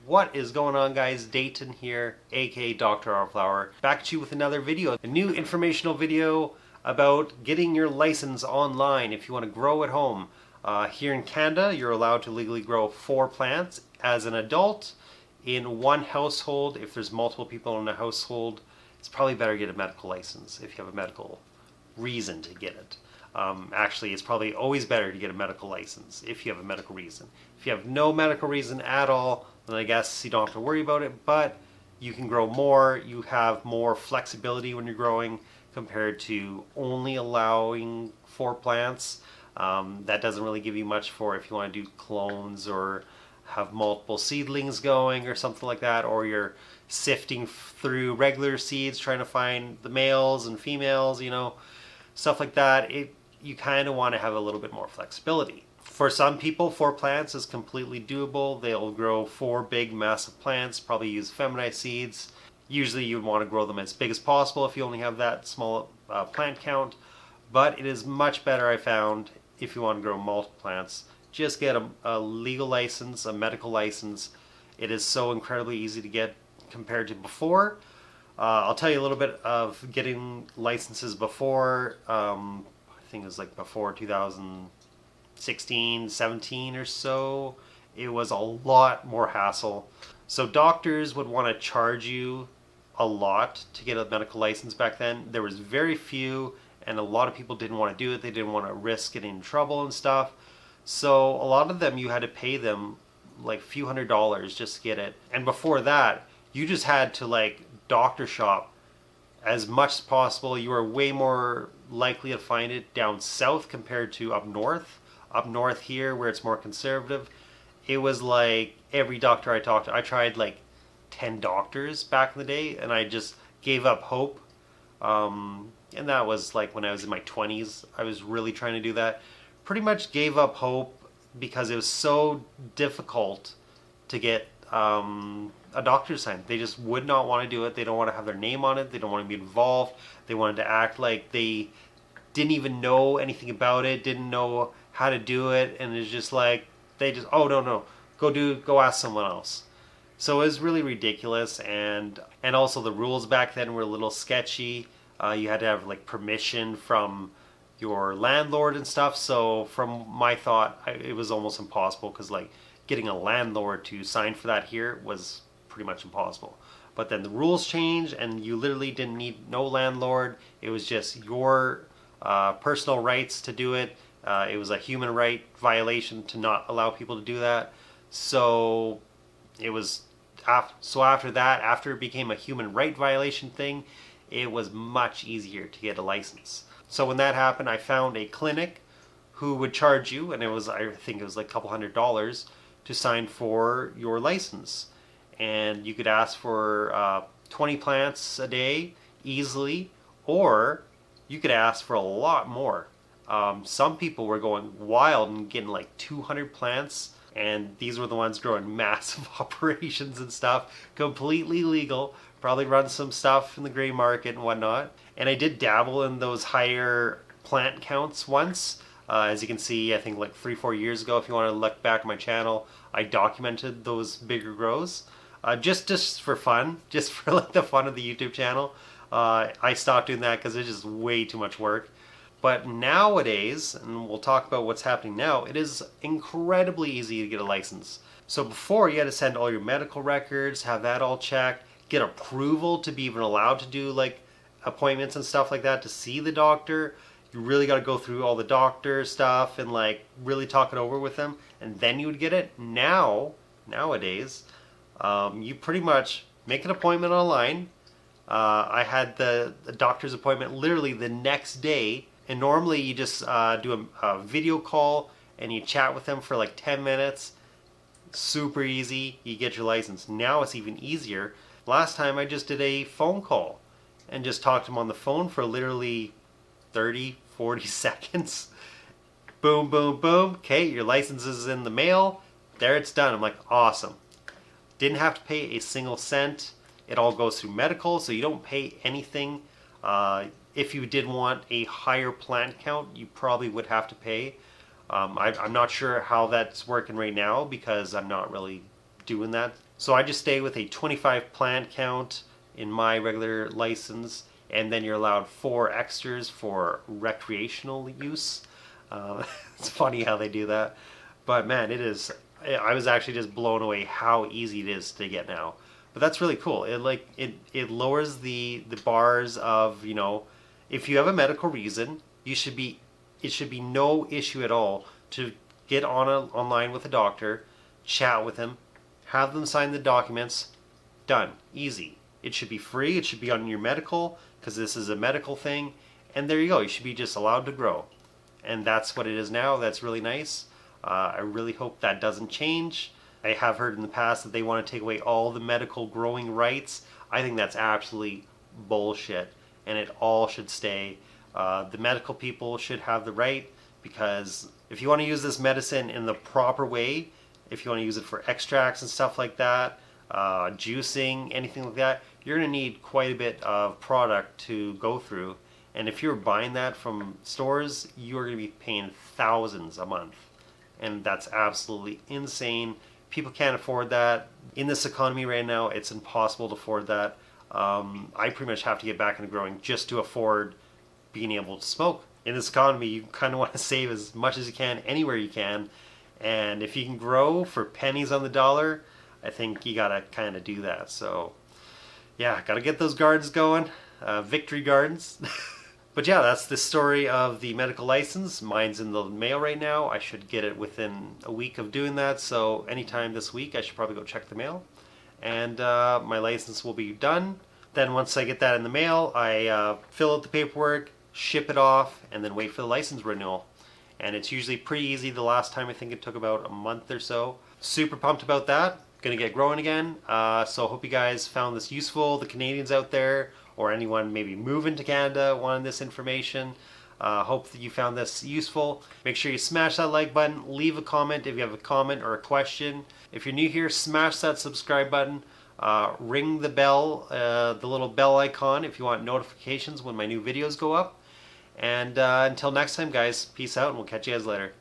What is going on, guys? Dayton here, aka Dr. Arflower, back to you with another video, a new informational video about getting your license online if you want to grow at home. Here in Canada, you're allowed to legally grow 4 plants as an adult in one household. If there's multiple people in a household, it's probably better to get a medical license if you have a medical reason to get it. Actually, it's probably always better to get a medical license if you have a medical reason. If you have no medical reason at all, then I guess you don't have to worry about it, but you can grow more. You have more flexibility when you're growing compared to only allowing 4 plants. That doesn't really give you much for if you want to do clones or have multiple seedlings going or something like that, or you're sifting through regular seeds trying to find the males and females, stuff like that. You kind of want to have a little bit more flexibility. For some people, 4 plants is completely doable. They'll grow 4 big massive plants, probably use feminized seeds. Usually you'd want to grow them as big as possible if you only have that small plant count, but it is much better, I found, if you want to grow multiple plants. Just get a legal license, a medical license. It is so incredibly easy to get compared to before. I'll tell you a little bit of getting licenses before. I think it was like before 2016, 17 or so. It was a lot more hassle. So doctors would want to charge you a lot to get a medical license back then. There was very few, and a lot of people didn't want to do it. They didn't want to risk getting in trouble and stuff. So a lot of them, you had to pay them like a few $100s just to get it. And before that, you just had to doctor shop as much as possible. You were way more likely to find it down south compared to up north. Up north here, where it's more conservative, it was like every doctor I talked to, I tried like 10 doctors back in the day, and I just gave up hope. And that was like when I was in my 20s. I was really trying to do that. Pretty much gave up hope because it was so difficult to get a doctor's sign. They just would not want to do it. They don't want to have their name on it. They don't want to be involved. They wanted to act like they didn't even know anything about it, didn't know how to do it, and it's just like oh no, go ask someone else. So it was really ridiculous, and also the rules back then were a little sketchy. You had to have permission from your landlord and stuff. So from my thought, it was almost impossible, because getting a landlord to sign for that here was pretty much impossible. But then the rules changed, and you literally didn't need no landlord. It was just your personal rights to do it. It was a human right violation to not allow people to do that. So it was after that, after it became a human right violation thing, it was much easier to get a license. So when that happened, I found a clinic who would charge you, and I think it was like a couple $100s to sign for your license. And you could ask for 20 plants a day easily, or you could ask for a lot more. Some people were going wild and getting like 200 plants, and these were the ones growing massive operations and stuff, completely legal, probably run some stuff in the gray market and whatnot. And I did dabble in those higher plant counts once. As you can see, I think like 3-4 years ago, if you want to look back on my channel, I documented those bigger grows. Just for fun, just for the fun of the YouTube channel. I stopped doing that because it's just way too much work. But nowadays, and we'll talk about what's happening now, it is incredibly easy to get a license. So before, you had to send all your medical records, have that all checked, get approval to be even allowed to do appointments and stuff like that to see the doctor. You really got to go through all the doctor stuff and really talk it over with them, and then you would get it. Nowadays, you pretty much make an appointment online. I had the doctor's appointment literally the next day, and normally you just do a video call and you chat with them for like 10 minutes. Super easy. You get your license. Now it's even easier. Last time I just did a phone call and just talked to them on the phone for literally 30-40 seconds. Boom, boom, boom. Okay, your license is in the mail. There, it's done. I'm like, awesome. Didn't have to pay a single cent. It all goes through medical, so you don't pay anything. If you did want a higher plant count, you probably would have to pay. I'm not sure how that's working right now, because I'm not really doing that So I just stay with a 25 plant count in my regular license, and then you're allowed 4 extras for recreational use. It's funny how they do that, but man, it is. I was actually just blown away how easy it is to get now. But that's really cool. It lowers the bars of, you know, if you have a medical reason, it should be no issue at all to get online with a doctor, chat with him, have them sign the documents, done, easy. It should be free. It should be on your medical because this is a medical thing, and there you go. You should be just allowed to grow, and that's what it is now. That's really nice. I really hope that doesn't change. I have heard in the past that they want to take away all the medical growing rights. I think that's absolutely bullshit, and it all should stay. The medical people should have the right, because if you want to use this medicine in the proper way, if you want to use it for extracts and stuff like that, juicing, anything like that, you're going to need quite a bit of product to go through. And if you're buying that from stores, you're going to be paying thousands a month. And that's absolutely insane. People can't afford that. In this economy right now, it's impossible to afford that. I pretty much have to get back into growing just to afford being able to smoke. In this economy, you kind of want to save as much as you can anywhere you can. And if you can grow for pennies on the dollar, I think you gotta kind of do that. So yeah, gotta get those gardens going, victory gardens. But yeah, that's the story of the medical license. Mine's in the mail right now. I should get it within a week of doing that. So anytime this week, I should probably go check the mail. And my license will be done. Then once I get that in the mail, I fill out the paperwork, ship it off, and then wait for the license renewal. And it's usually pretty easy. The last time I think it took about a month or so. Super pumped about that. Gonna get growing again. So hope you guys found this useful. The Canadians out there, or anyone maybe moving to Canada wanting this information. Hope that you found this useful. Make sure you smash that like button. Leave a comment if you have a comment or a question. If you're new here, smash that subscribe button. Ring the bell, the little bell icon if you want notifications when my new videos go up. And until next time, guys, peace out, and we'll catch you guys later.